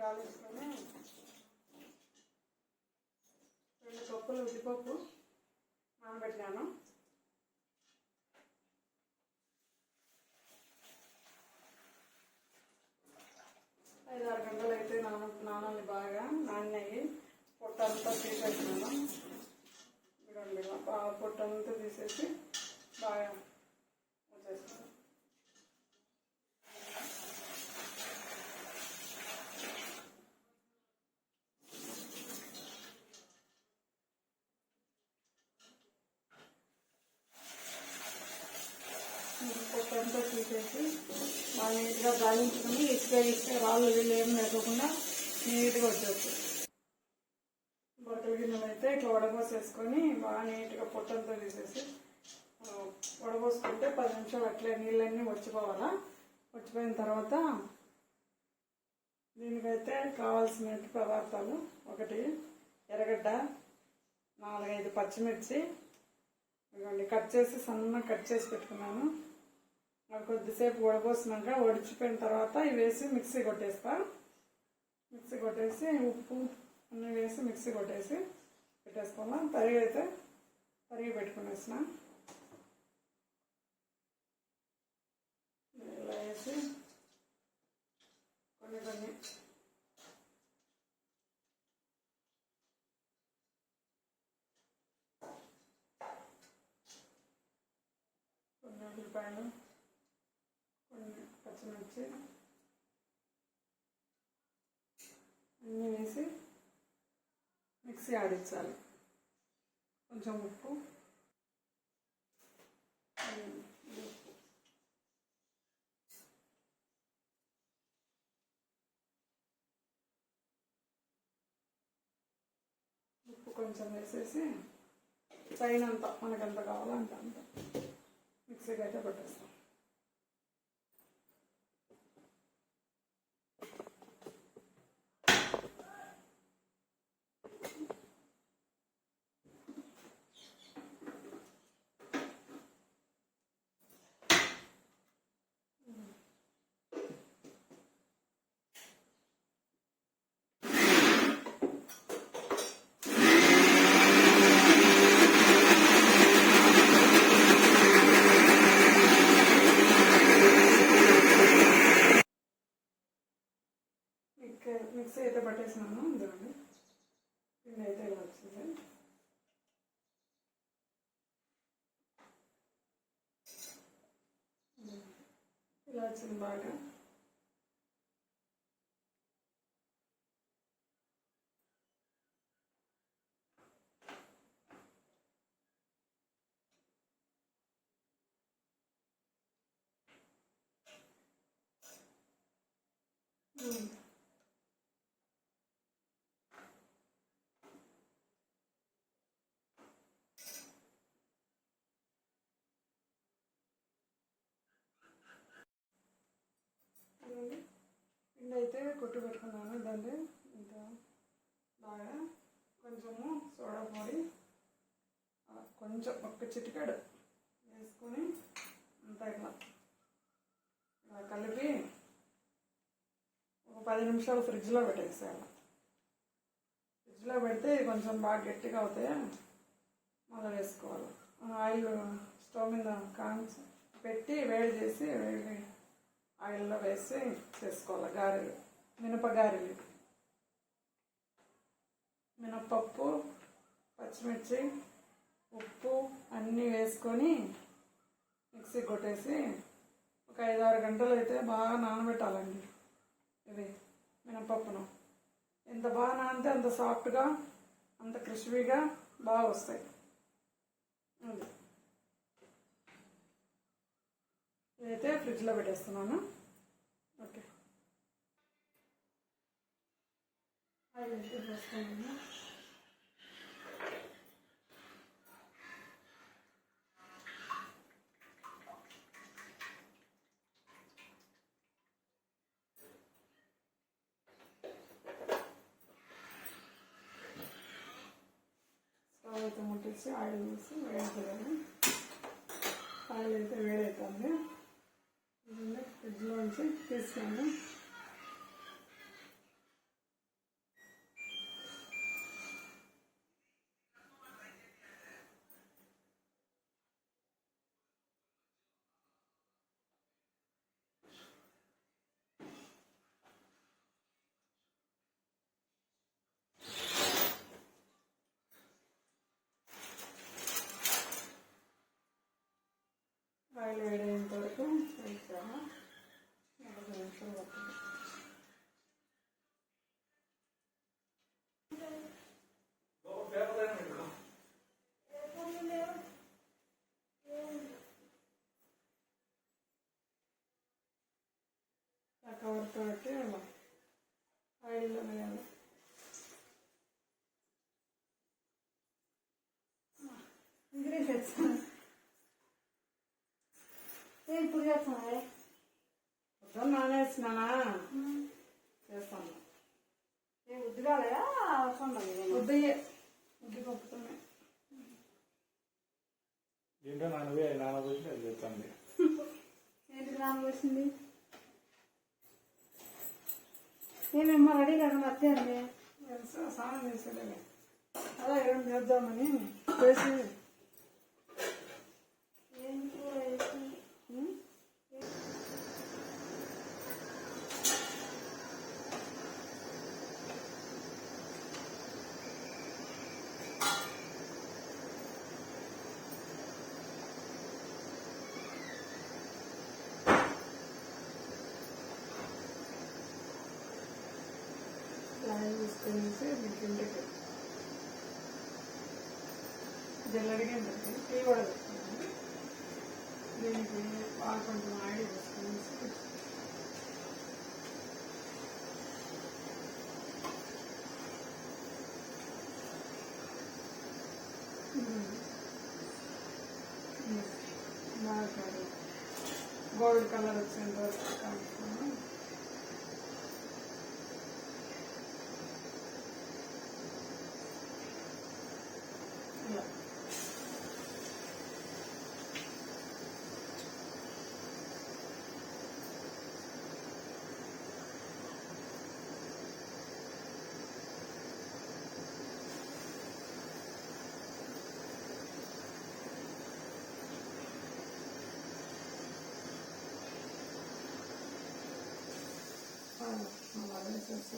కాలేసుకొని 2 కప్పులు ఉద్దిపప్పు నానబెట్టాను. ఐదు 6 గంటలు అయితే నానాలి. బాగా నానినాయి. పొట్టంతా తీసేసినాను. చూడండి, బాగా పొట్టంతా తీసేసి బాగా వచ్చేస్తాను. పొట్టంతా తీసేసి బాగా నీట్గా గాలించుకుని ఇసుక రాళ్ళు వీళ్ళు ఏం లేకుండా నీట్గా వచ్చేస్తాయి. బట్టల గిన్నెలు అయితే ఇట్లా వడపోసేసుకొని బాగా నీట్గా పొట్టంతా తీసేసి వడపోసుకుంటే 10 నిమిషాలు అట్లే నీళ్ళన్నీ వచ్చిపోవాలా. వచ్చిపోయిన తర్వాత దీనికైతే కావాల్సిన పదార్థాలు: 1 ఎర్రగడ్డ, 4-5 పచ్చిమిర్చి ఇవ్వండి, కట్ చేసి సన్నగా కట్ చేసి పెట్టుకున్నాను. అవి కొద్దిసేపు వడపోసినాక వడిచిపోయిన తర్వాత ఇవి వేసి మిక్సీ కొట్టేస్తా. మిక్సీ కొట్టేసి ఉప్పు అన్నీ వేసి మిక్సీ కొట్టేసి పెట్టేసుకోవాలి. తరిగి పెట్టుకునేసిన ఇలా వేసి కొన్ని ఉల్లిపాయలు, కొన్ని పచ్చిమిర్చి అన్నీ వేసి మిక్సీ ఆడించాలి. కొంచెం ఉప్పు, కొంచెం వేసేసి తగినంత మనకెంత కావాలంటే అంత మిక్సీకి అయితే పెట్టేస్తాం. మిక్సీ అయితే పట్టేసినాను. ఇదండి పిండి అయితే ఇలా వచ్చింది. ఇలా వచ్చింది బాగా. పిండి అయితే కొట్టు పెట్టుకున్నాను. దాన్ని ఇంకా బాగా కొంచెము సోడా పొడి, కొంచెం 1 చిటికెడు వేసుకొని అంతా ఇలా కలిపి ఒక 10 నిమిషాలు ఫ్రిడ్జ్లో పెట్టేసేయాలి. ఫ్రిడ్జ్లో పెడితే కొంచెం బాగా గట్టిగా అవుతాయి. మళ్ళీ వేసుకోవాలి. ఆయిల్ స్టవ్ మీద పెట్టి వేడి చేసి వేడి ఆయిల్లో వేసి చేసుకోవాలి. గారెలు, మినపగారెలు, మినపప్పు, పచ్చిమిర్చి, ఉప్పు అన్నీ వేసుకొని మిక్సీ కొట్టేసి ఒక 5-6 గంటలు అయితే బాగా నానబెట్టాలండి. ఇది మినపప్పును ఎంత బాగా నానితే అంత సాఫ్ట్గా, అంత క్రిస్పీగా బాగా వస్తాయి. ఇదైతే ఫ్రిడ్జ్లో పెట్టేస్తున్నాను. ఓకే, ఆయిల్ అయితే పోస్తున్నాను. స్టవ్ అయితే ముట్టించి ఆయిల్ వేసి వేయించాలి. ఆయిల్ అయితే వేడవుతుంది. ఫ్రిడ్జ్లోంచి తీసుకున్నాను. పెట్టి అలా ఆయిల్లో వేయాలి. ఇంగ్రీడియంట్స్ ఇప్పుడు చేస్తాను. పొద్దున్న నానేసినానా చేస్తాను. ఉద్దిగాలయా ఉద్దియే ఉద్ది పప్పుతున్నాయి. దీంట్లో నానబోసి అది చెప్తాను. ఏంటి నానబోసింది? ఏమేమ్మా రెడీ కదా మర్చిపోయింది. స్నానం చేసేదే అలా ఏం చేద్దామని చేసి లైన్ తీసుకొనేసి మీకు ఇంటికి జల్లడిగా ఉంటుంది. టీ కూడా పెట్టుకున్నాను. దీనికి బాగా కొంచెం ఆయిల్ తీసుకొనేసి బాగా గోల్డ్ కలర్ వచ్చేంత వరకు కాల్చుకున్నాను. ఇలా అలా వేసేసి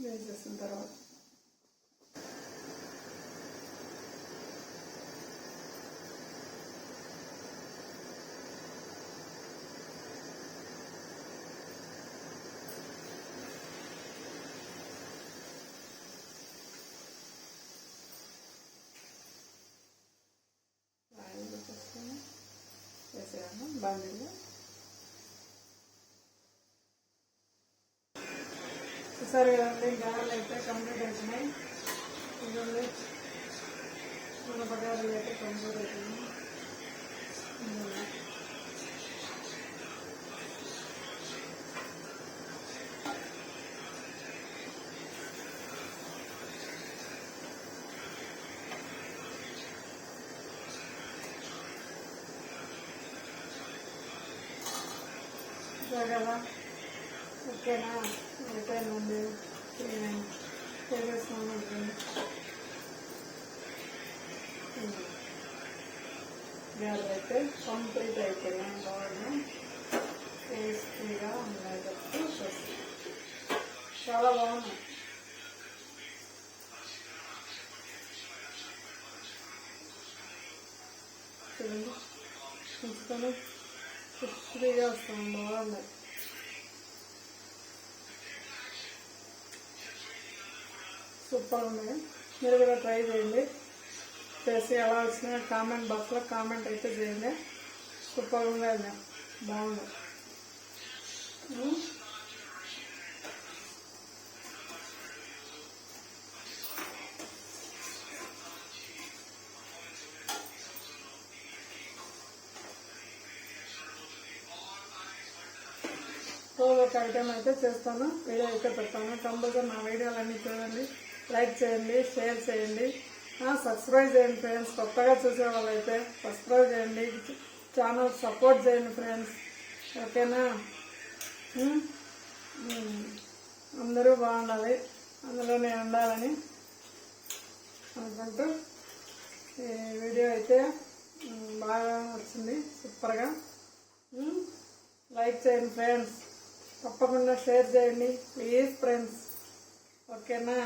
వేసేసిన తర్వాత ఆయిల్ వేసేసుకొని వేసేయాలి బండిలో. సరే కదండి, గారెలు అయితే కంప్లీట్ అవుతున్నాయి. ఇదండి మన పటాలు అయితే కంప్లీట్ అవుతున్నాయి. సరే కదా, ఓకేనా? అయిపోయిందండి, చేసేస్తాను. గారెలు అయితే కంప్లీట్ అయిపోయినాయి. బాగా టేస్టీగా ఉన్నాయి. చాలా బాగున్నాయి. చూడండి, ఉంచుకొని క్రిస్పీగా వస్తాం. బాగున్నాయి. సూపర్ ఉన్నాయి. మీరు కూడా ట్రై చేయండి. చేసి ఎలా వచ్చినా కామెంట్ బాక్స్లో కామెంట్ అయితే చేయండి. సూపర్ ఉన్నాయి, బాగుంది. ఒక ఐటెం అయితే చేస్తాను, వీడియో అయితే పెడతాను. కంపల్సరీ నా వీడియోలన్నీ చూడండి, లైక్ చేయండి, షేర్ చేయండి, సబ్స్క్రైబ్ చేయండి ఫ్రెండ్స్. కొత్తగా చూసే వాళ్ళైతే సబ్స్క్రైబ్ చేయండి, ఛానల్ సపోర్ట్ చేయండి ఫ్రెండ్స్. ఓకేనా? అందరూ బాగుండాలి, అందులో నేను ఉండాలని అనుకుంటూ ఈ వీడియో అయితే బాగా వచ్చింది, సూపర్గా. లైక్ చేయండి ఫ్రెండ్స్, తప్పకుండా షేర్ చేయండి ప్లీజ్ ఫ్రెండ్స్. ఓకేనా?